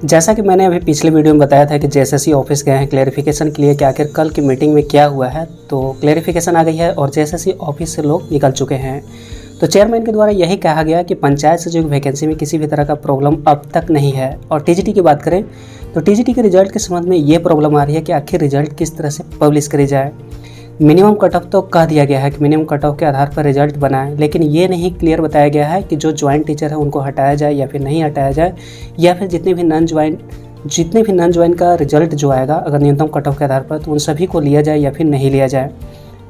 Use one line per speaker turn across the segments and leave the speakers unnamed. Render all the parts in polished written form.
जैसा कि मैंने अभी पिछले वीडियो में बताया था कि जेएसएससी ऑफिस गए हैं क्लैरिफिकेशन के लिए कि आखिर कल की मीटिंग में क्या हुआ है। तो क्लैरिफिकेशन आ गई है और जेएसएससी ऑफिस से लोग निकल चुके हैं। तो चेयरमैन के द्वारा यही कहा गया कि पंचायत सचिव की वैकेंसी में किसी भी तरह का प्रॉब्लम अब तक नहीं है। और टीजीटी की बात करें तो टीजीटी के रिजल्ट के संबंध में ये प्रॉब्लम आ रही है कि आखिर रिजल्ट किस तरह से पब्लिश करी जाए। मिनिमम कट ऑफ तो कह दिया गया है कि मिनिमम कट ऑफ के आधार पर रिजल्ट बनाएं, लेकिन ये नहीं क्लियर बताया गया है कि जो ज्वाइंट टीचर है उनको हटाया जाए या फिर नहीं हटाया जाए, या फिर जितने भी नॉन ज्वाइन का रिजल्ट जो आएगा अगर न्यूनतम कट ऑफ के आधार पर, तो उन सभी को लिया जाए या फिर नहीं लिया जाए।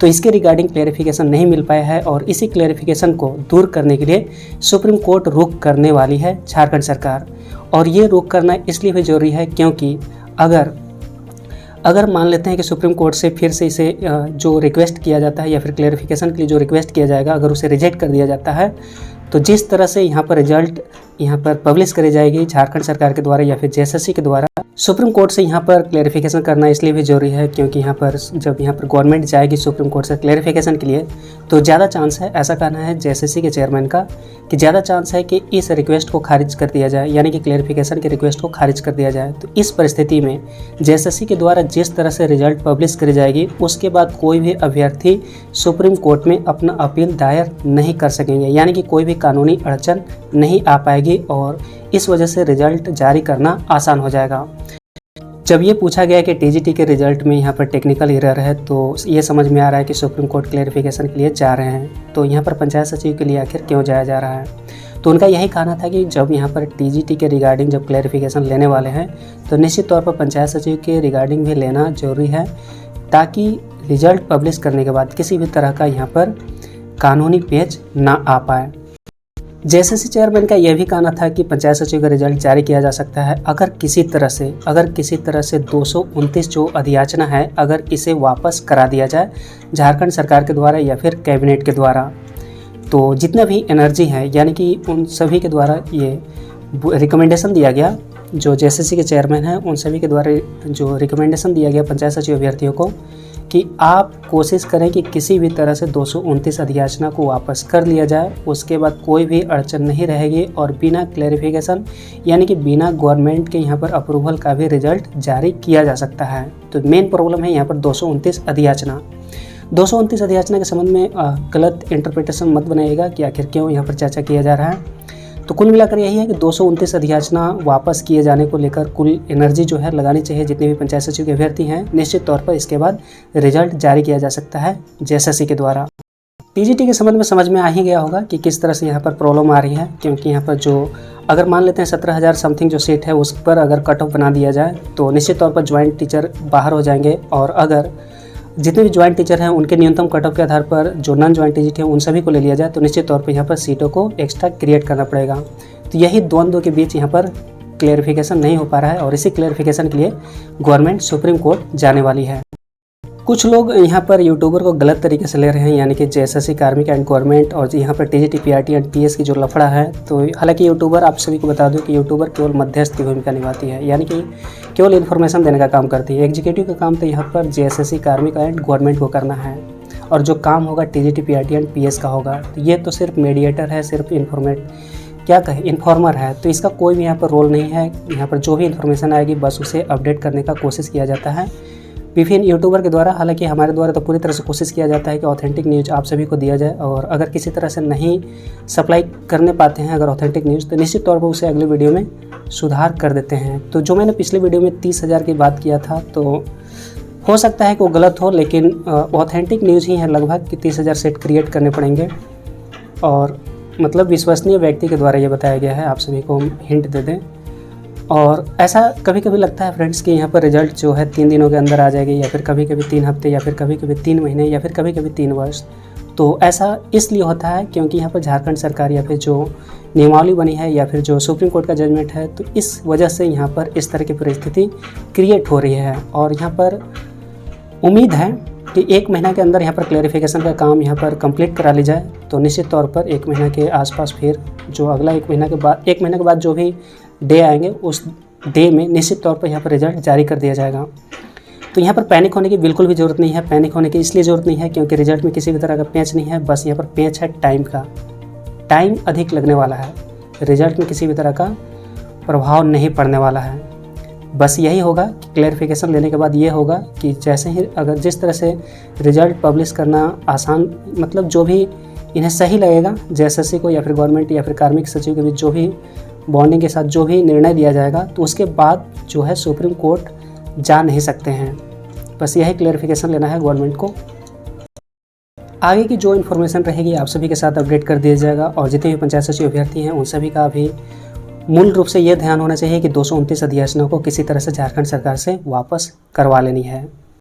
तो इसके रिगार्डिंग क्लैरिफिकेशन नहीं मिल पाया है और इसी क्लैरिफिकेशन को दूर करने के लिए सुप्रीम कोर्ट रुख करने वाली है झारखंड सरकार। और ये रुख करना इसलिए भी जरूरी है क्योंकि अगर मान लेते हैं कि सुप्रीम कोर्ट से फिर से इसे जो रिक्वेस्ट किया जाता है या फिर क्लैरिफिकेशन के लिए जो रिक्वेस्ट किया जाएगा, अगर उसे रिजेक्ट कर दिया जाता है, तो जिस तरह से यहाँ पर रिजल्ट यहाँ पर पब्लिश करी जाएगी झारखंड सरकार के द्वारा या फिर जेएसएससी के द्वारा, सुप्रीम कोर्ट से यहाँ पर क्लैरिफिकेशन करना इसलिए भी जरूरी है क्योंकि जब यहाँ पर गवर्नमेंट जाएगी सुप्रीम कोर्ट से क्लैरिफिकेशन के लिए, तो ज़्यादा चांस है, ऐसा कहना है जेएसएससी के चेयरमैन का, कि ज़्यादा चांस है कि इस रिक्वेस्ट को खारिज कर दिया जाए, यानी कि क्लैरिफिकेशन के रिक्वेस्ट को खारिज कर दिया जाए। तो इस परिस्थिति में जेएसएससी के द्वारा जिस तरह से रिजल्ट पब्लिश करी जाएगी, उसके बाद कोई भी अभ्यर्थी सुप्रीम कोर्ट में अपना अपील दायर नहीं कर सकेंगे, यानी कि कोई भी कानूनी अड़चन नहीं आ पाएगी और इस वजह से रिजल्ट जारी करना आसान हो जाएगा। जब ये पूछा गया कि टीजीटी के रिजल्ट में यहाँ पर टेक्निकल एरर है, तो ये समझ में आ रहा है कि सुप्रीम कोर्ट क्लैरिफिकेशन के लिए जा रहे हैं। तो यहाँ पर पंचायत सचिव के लिए आखिर क्यों जाया जा रहा है? तो उनका यही कहना था कि जब यहाँ पर टीजीटी के रिगार्डिंग जब क्लैरिफिकेशन लेने वाले हैं, तो निश्चित तौर पर पंचायत सचिव के रिगार्डिंग भी लेना जरूरी है, ताकि रिजल्ट पब्लिश करने के बाद किसी भी तरह का यहाँ पर कानूनी पेच ना आ पाए। जेएसएससी चेयरमैन का यह भी कहना था कि पंचायत सचिव का रिजल्ट जारी किया जा सकता है अगर किसी तरह से 229 जो अधियाचना है, अगर इसे वापस करा दिया जाए झारखंड सरकार के द्वारा या फिर कैबिनेट के द्वारा। तो जितना भी एनर्जी है, यानी कि उन सभी के द्वारा ये रिकमेंडेशन दिया गया, जो जेएसएससी के चेयरमैन हैं उन सभी के द्वारा जो रिकमेंडेशन दिया गया पंचायत सचिव अभ्यर्थियों को कि आप कोशिश करें कि किसी भी तरह से 229 अधियाचना को वापस कर लिया जाए, उसके बाद कोई भी अड़चन नहीं रहेगी और बिना क्लैरिफिकेशन यानी कि बिना गवर्नमेंट के यहाँ पर अप्रूवल का भी रिजल्ट जारी किया जा सकता है। तो मेन प्रॉब्लम है यहाँ पर 229 अधियाचना। 229 अधियाचना के संबंध में गलत इंटरप्रिटेशन मत बनाइएगा कि आखिर क्यों यहाँ पर चर्चा किया जा रहा है। तो कुल मिलाकर यही है कि 229 अधियाचना वापस किए जाने को लेकर कुल एनर्जी जो है लगानी चाहिए जितने भी पंचायत सचिव के अभ्यर्थी हैं। निश्चित तौर पर इसके बाद रिजल्ट जारी किया जा सकता है जेएसएससी के द्वारा। टीजीटी के संबंध में समझ में आ ही गया होगा कि किस तरह से यहाँ पर प्रॉब्लम आ रही है, क्योंकि यहाँ पर जो अगर मान लेते हैं 17,000 समथिंग जो सीट है उस पर अगर कट ऑफ बना दिया जाए, तो निश्चित तौर पर ज्वाइंट टीचर बाहर हो जाएंगे और अगर जितने भी ज्वाइंट टीचर हैं उनके न्यूनतम कट ऑफ के आधार पर जो नॉन ज्वाइंट टीचर हैं उन सभी को ले लिया जाए, तो निश्चित तौर पर यहाँ पर सीटों को एक्स्ट्रा क्रिएट करना पड़ेगा। तो यही द्वंद्व के बीच यहाँ पर क्लैरिफिकेशन नहीं हो पा रहा है और इसी क्लैरिफिकेशन के लिए गवर्नमेंट सुप्रीम कोर्ट जाने वाली है। कुछ लोग यहाँ पर यूट्यूबर को गलत तरीके से ले रहे हैं, यानी कि जेएसएससी, कार्मिक एंड गवर्नमेंट और यहाँ पर टीजीटी, पीआरटी एंड पीएस की जो लफड़ा है। तो हालांकि यूट्यूबर, आप सभी को बता दूं कि यूट्यूबर केवल मध्यस्थ की भूमिका निभाती है, यानी कि केवल इन्फॉर्मेशन देने का काम करती है। एग्जीक्यूटिव का काम तो यहाँ पर जेएसएससी, कार्मिक एंड गवर्नमेंट को करना है और जो काम होगा टीजीटी, पीआरटी एंड पीएस का होगा। तो ये तो सिर्फ मीडिएटर है, सिर्फ इन्फॉर्मर है। तो इसका कोई भी यहाँ पर रोल नहीं है। यहाँ पर जो भी इन्फॉर्मेशन आएगी बस उसे अपडेट करने का कोशिश किया जाता है विभिन्न यूट्यूबर के द्वारा। हालांकि हमारे द्वारा तो पूरी तरह से कोशिश किया जाता है कि ऑथेंटिक न्यूज़ आप सभी को दिया जाए, और अगर किसी तरह से नहीं सप्लाई करने पाते हैं अगर ऑथेंटिक न्यूज़, तो निश्चित तौर पर उसे अगले वीडियो में सुधार कर देते हैं। तो जो मैंने पिछले वीडियो में 30,000 की बात किया था, तो हो सकता है कि वो गलत हो, लेकिन ऑथेंटिक न्यूज़ ही है लगभग कि 30,000 सेट क्रिएट करने पड़ेंगे और मतलब विश्वसनीय व्यक्ति के द्वारा ये बताया गया है। आप सभी को हम हिंट दे दें। और ऐसा कभी कभी लगता है फ्रेंड्स कि यहाँ पर रिजल्ट जो है 3 दिनों के अंदर आ जाएगी, या फिर कभी कभी 3 हफ्ते, या फिर कभी कभी 3 महीने, या फिर कभी कभी 3 वर्ष। तो ऐसा इसलिए होता है क्योंकि यहाँ पर झारखंड सरकार या फिर जो नियमावली बनी है या फिर जो सुप्रीम कोर्ट का जजमेंट है, तो इस वजह से यहाँ पर इस तरह की परिस्थिति क्रिएट हो रही है। और यहाँ पर उम्मीद है कि 1 महीना के अंदर यहाँ पर क्लैरिफिकेशन का काम यहाँ पर कंप्लीट करा ली जाए, तो निश्चित तौर पर 1 महीना के आसपास फिर जो अगला 1 महीने के बाद जो भी डे आएंगे उस डे में निश्चित तौर पर यहाँ पर रिजल्ट जारी कर दिया जाएगा। तो यहाँ पर पैनिक होने की बिल्कुल भी ज़रूरत नहीं है। पैनिक होने की इसलिए ज़रूरत नहीं है क्योंकि रिजल्ट में किसी भी तरह का पेच नहीं है, बस यहाँ पर पेच है टाइम का। टाइम अधिक लगने वाला है, रिजल्ट में किसी भी तरह का प्रभाव नहीं पड़ने वाला है। बस यही होगा कि क्लैरिफिकेशन लेने के बाद ये होगा कि जैसे ही अगर जिस तरह से रिजल्ट पब्लिश करना आसान, मतलब जो भी इन्हें सही लगेगा जेएसएससी को या फिर गवर्नमेंट या फिर कार्मिक सचिव के बीच जो भी बॉन्डिंग के साथ जो भी निर्णय लिया जाएगा, तो उसके बाद जो है सुप्रीम कोर्ट जा नहीं सकते हैं। बस यही क्लैरिफिकेशन लेना है गवर्नमेंट को। आगे की जो इन्फॉर्मेशन रहेगी आप सभी के साथ अपडेट कर दिया जाएगा। और जितने भी पंचायत सचिव अभ्यर्थी हैं उन सभी का भी मूल रूप से ये ध्यान होना चाहिए कि 229 अधियाचना को किसी तरह से झारखंड सरकार से वापस करवा लेनी है।